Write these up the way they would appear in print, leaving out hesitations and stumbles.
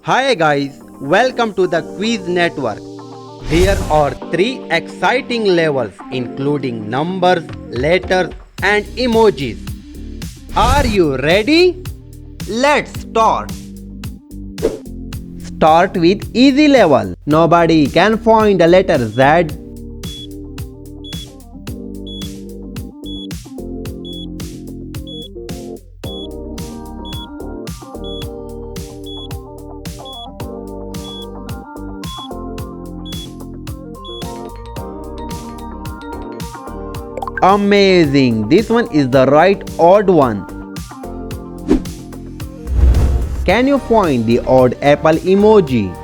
Hi guys, welcome to the Quiz Network. Here are 3 exciting levels including numbers, letters and emojis. Are you ready? Let's start. Start with easy level. Nobody can find the letter Z. Amazing! This one is the right odd one. Can you find the odd apple emoji?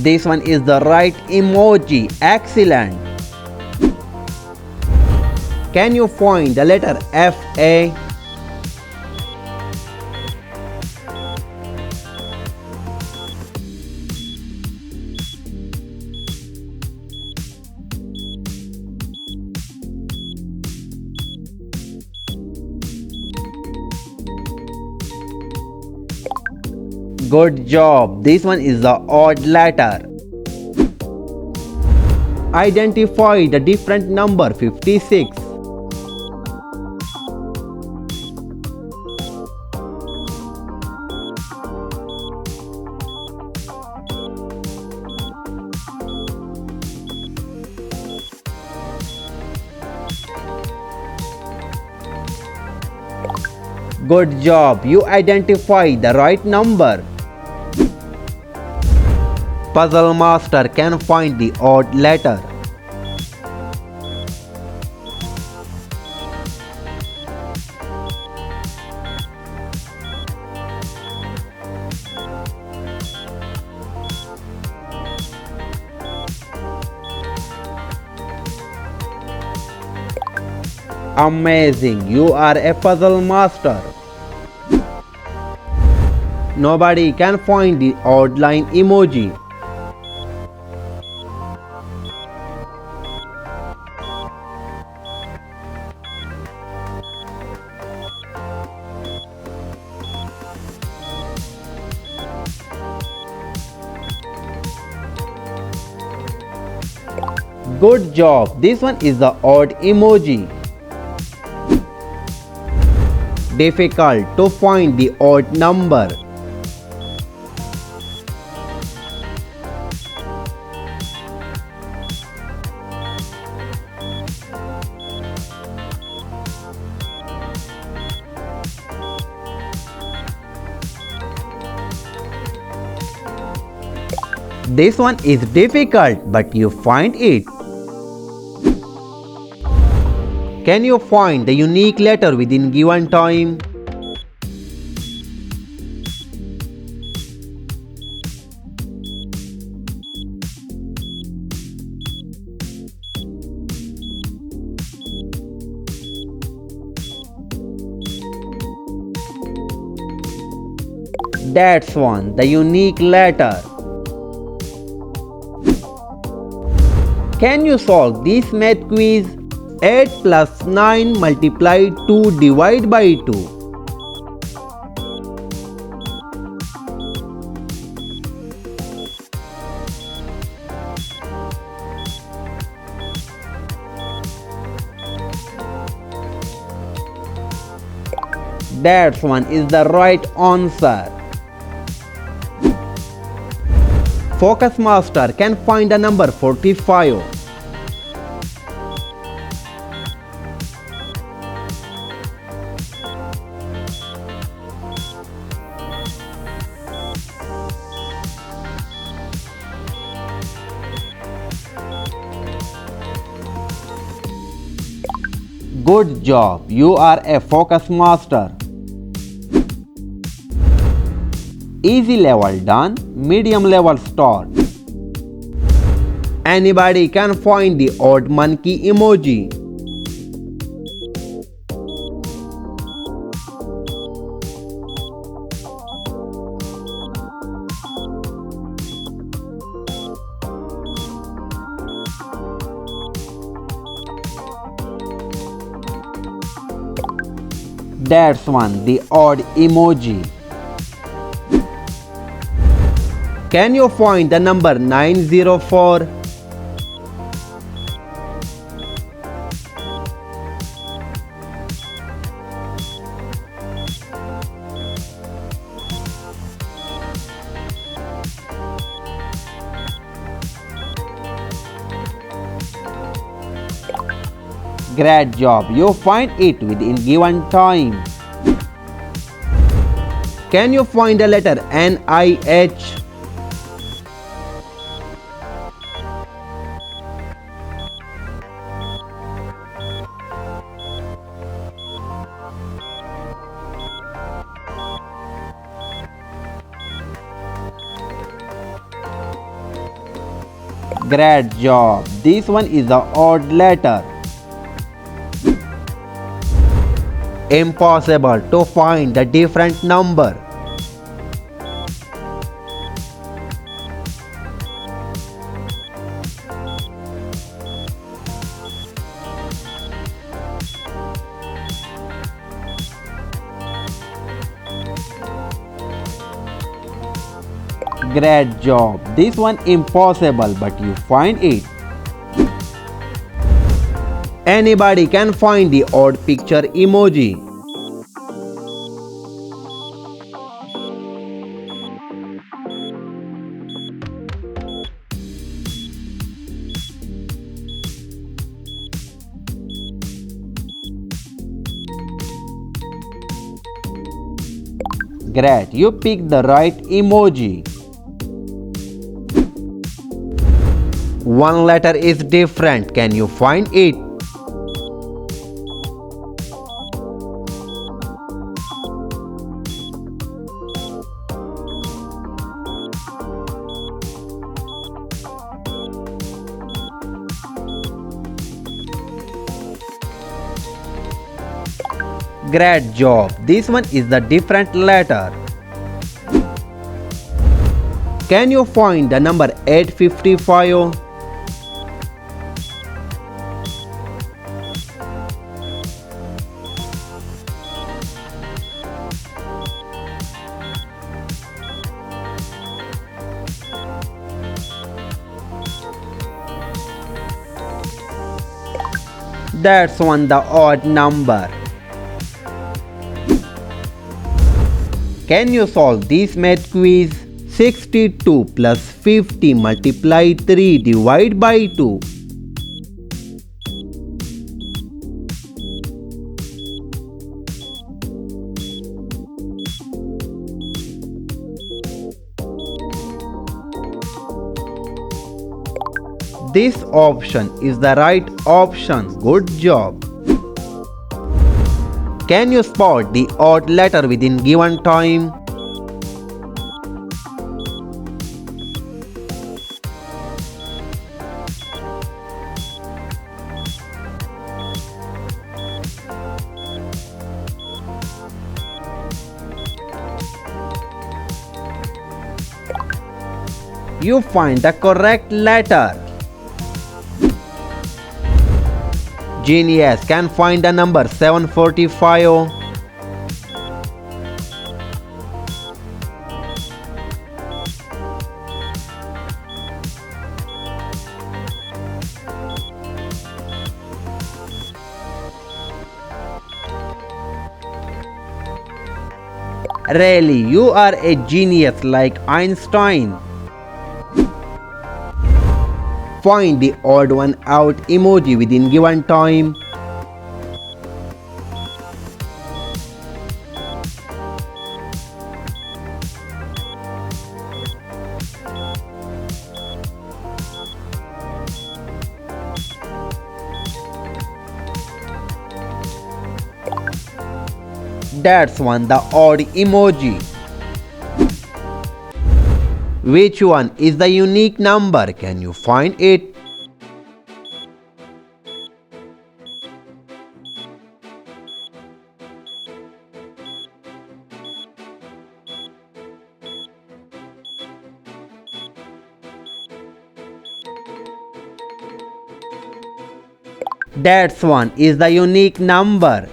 This one is the right emoji. Excellent. Can you find the letter FA? Good job. This one is the odd letter. Identify the different number 56. Good job. You identify the right number. Puzzle master can find the odd letter. Amazing, you are a puzzle master. Nobody can find the odd line emoji. Good job, this one is the odd emoji. Difficult to find the odd number. This one is difficult, but you find it. Can you find the unique letter within given time? That's one, the unique letter. Can you solve this math quiz? 8 plus 9 multiplied 2 divided by 2. That one is the right answer. Focus master can find the number 45. Good job, you are a focus master. Easy level done, medium level start. Anybody can find the odd monkey emoji. That's one, the odd emoji. Can you find the number 904? Great job, you find it within given time. Can you find the letter NIH? Great job, this one is the odd letter. Impossible to find the different number. Great job, this one impossible, but you find it. Anybody can find the odd picture emoji. Great, you picked the right emoji. One letter is different, can you find it? Great job, this one is the different letter. Can you find the number 855? That's one, the odd number. Can you solve this math quiz? 62 plus 50 multiply 3 divide by 2. This option is the right option. Good job. Can you spot the odd letter within given time? You find the correct letter. Genius can find the number 745. Really, you are a genius like Einstein. Find the odd one out emoji within given time. That's one, the odd emoji. Which one is the unique number? Can you find it? That's one is the unique number.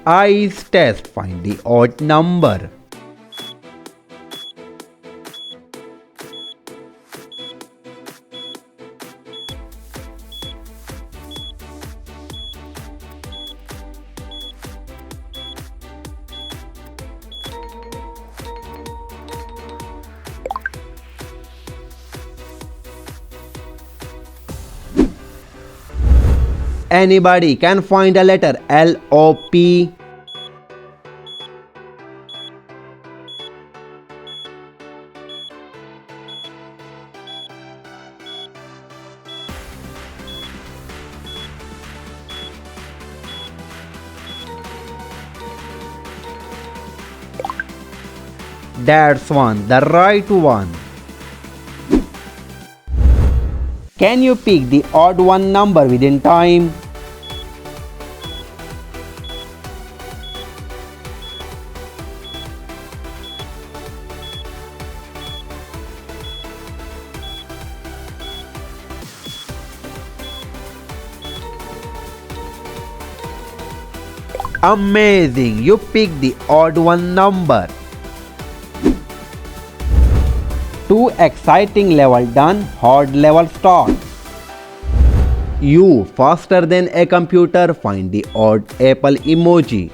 eyes test. Find the odd number. Anybody can find a letter L-O-P. That's one, the right one. Can you pick the odd one number within time? Amazing! You picked the odd one number. 2 exciting level done, hard level start. You faster than a computer, find the odd apple emoji.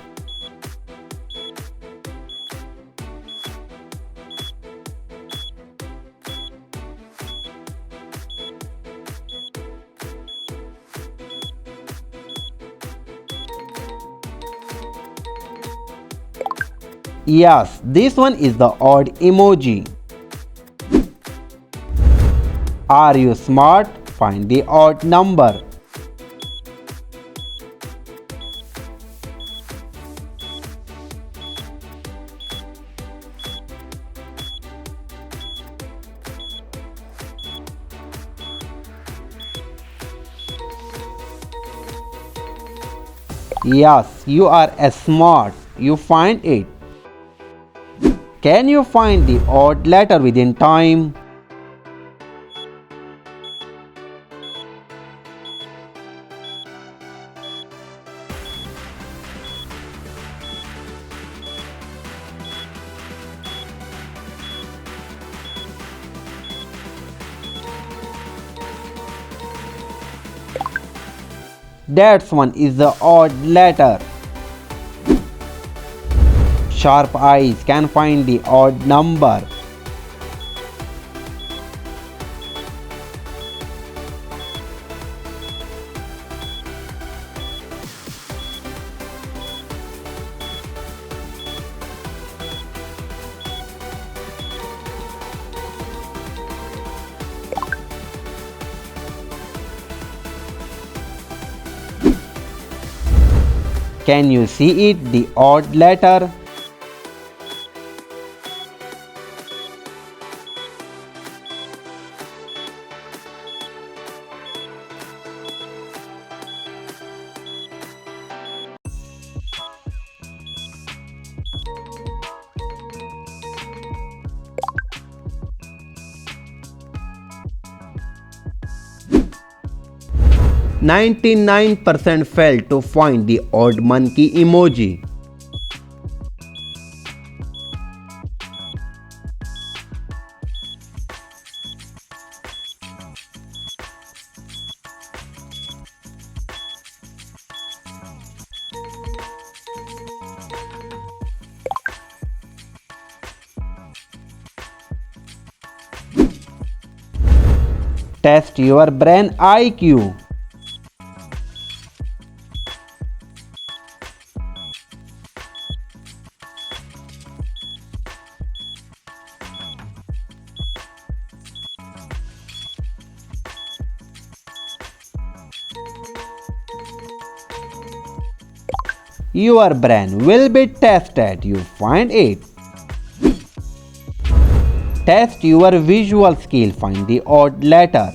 Yes, this one is the odd emoji. Are you smart? Find the odd number. Yes, you are smart. You find it. Can you find the odd letter within time? That one is the odd letter. Sharp eyes can find the odd number. Can you see it, the odd letter? %99 failed to find the odd monkey emoji. Test your brain IQ. Your brain will be tested. You find it. Test your visual skill. Find the odd letter.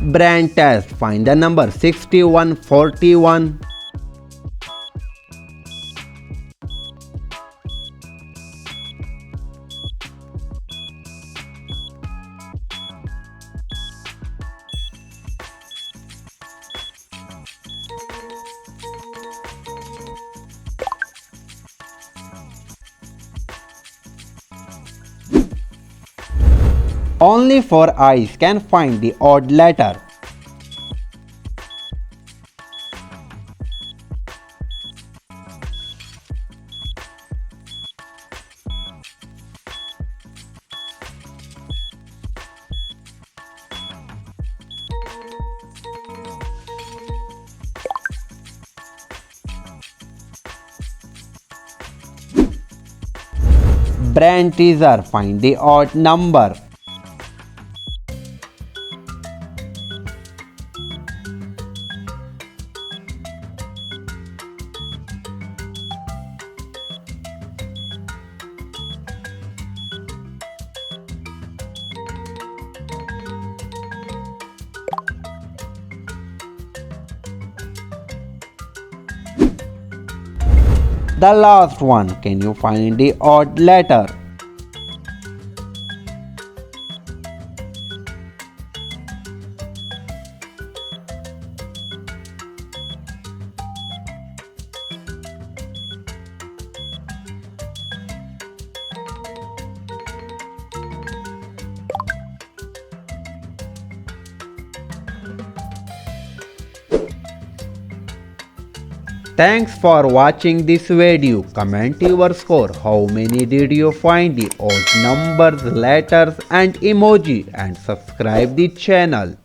Brand test. Find the number 6141. Only 4 eyes can find the odd letter. Brand teaser. Find the odd number. The last one. Can you find the odd letter? Thanks for watching this video. Comment your score. How many did you find the odd numbers, letters and emoji, and subscribe the channel.